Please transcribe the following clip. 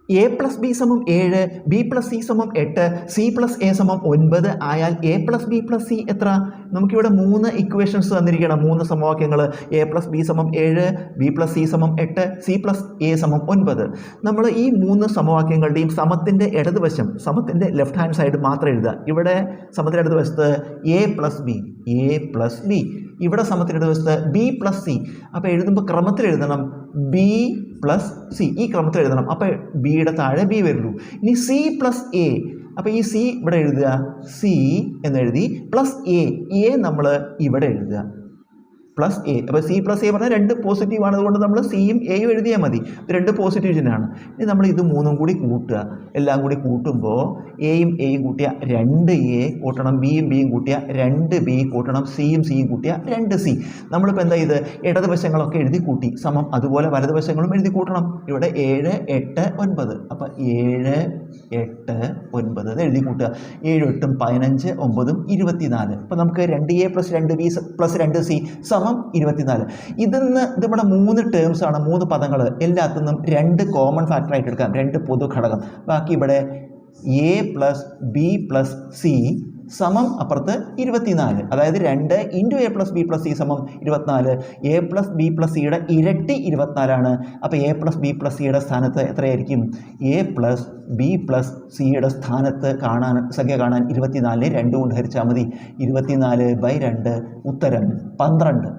A plus B സമം 7, B plus C സമം 8, C plus A സമം 9 ആയാൽ A plus B plus C എത്ര? നമുക്കിവിടെ 3 ഇക്വേഷൻസ് തന്നിരിക്കണം, 3 സമവാക്യങ്ങൾ. എ പ്ലസ് ബി സമം 7, ബി പ്ലസ് സി സമം 8, സി പ്ലസ് എ സമം 9. നമ്മൾ ഈ 3 സമവാക്യങ്ങളുടെയും സമത്തിൻ്റെ ഇടതുവശം, സമത്തിൻ്റെ ലെഫ്റ്റ് ഹാൻഡ് സൈഡ് മാത്രം എഴുതുക. ഇവിടെ സമത്തിൻ്റെ ഇടതുവശത്ത് എ പ്ലസ് ബി, ഇവിടെ സമത്തിൻ്റെ ഇടതുവശത്ത് ബി പ്ലസ് സി. അപ്പോൾ എഴുതുമ്പോൾ ക്രമത്തിൽ എഴുതണം, ബി പ്ലസ് സി, ഈ ക്രമത്തിൽ എഴുതണം. അപ്പോൾ ബിയുടെ താഴെ ബി വരുള്ളൂ. ഇനി സി പ്ലസ് എ, അപ്പോൾ ഈ സി ഇവിടെ എഴുതുക, സി എന്നെഴുതി, പ്ലസ് എ നമ്മൾ ഇവിടെ എഴുതുക, പ്ലസ് എ. അപ്പോൾ സി പ്ലസ് എ പറഞ്ഞാൽ 2 പോസിറ്റീവ് ആണ്, അതുകൊണ്ട് നമ്മൾ സിയും എയും എഴുതിയാൽ മതി. 2 പോസിറ്റീവ് ചിഹ്നമാണ്. ഇനി നമ്മൾ ഇത് 3 കൂടി കൂട്ടുക. എല്ലാം കൂടി കൂട്ടുമ്പോൾ എയും കൂട്ടിയ 2A കൂട്ടണം, ബിയും കൂട്ടിയ 2B കൂട്ടണം, സിയും കൂട്ടിയ 2C. നമ്മളിപ്പോൾ എന്താ ഇത് ഇടതുവശങ്ങളൊക്കെ എഴുതി കൂട്ടി, സമം അതുപോലെ വലതുവശങ്ങളും എഴുതി കൂട്ടണം. ഇവിടെ 7, 8, 9. അപ്പോൾ 7, 8, 9 എഴുതി കൂട്ടുക. 7, 8, 15, 9, 24. അപ്പോൾ നമുക്ക് 2A plus 2B plus 2C സമം 24. ഇതിന്ന് നമ്മുടെ 3 ടേംസ് ആണ്, 3 പദങ്ങൾ. എല്ലാത്തിനും 2 കോമൺ ഫാക്ടർ ആയിട്ട് എടുക്കാം, 2 പൊതു ഘടകം. ബാക്കി ഇവിടെ A plus B plus C സമം അപ്പുറത്ത് 24. അതായത് 2 into A plus B plus C സമം 24. എ പ്ലസ് ബി പ്ലസ് സിയുടെ ഇരട്ടി 24. അപ്പോൾ എ പ്ലസ് ബി പ്ലസ് സിയുടെ സ്ഥാനത്ത് എത്രയായിരിക്കും? എ പ്ലസ് ബി പ്ലസ് സിയുടെ സ്ഥാനത്ത് സംഖ്യ കാണാൻ 24 2 കൊണ്ട് ഹരിച്ചാൽ മതി. 24/2 ഉത്തരം 12.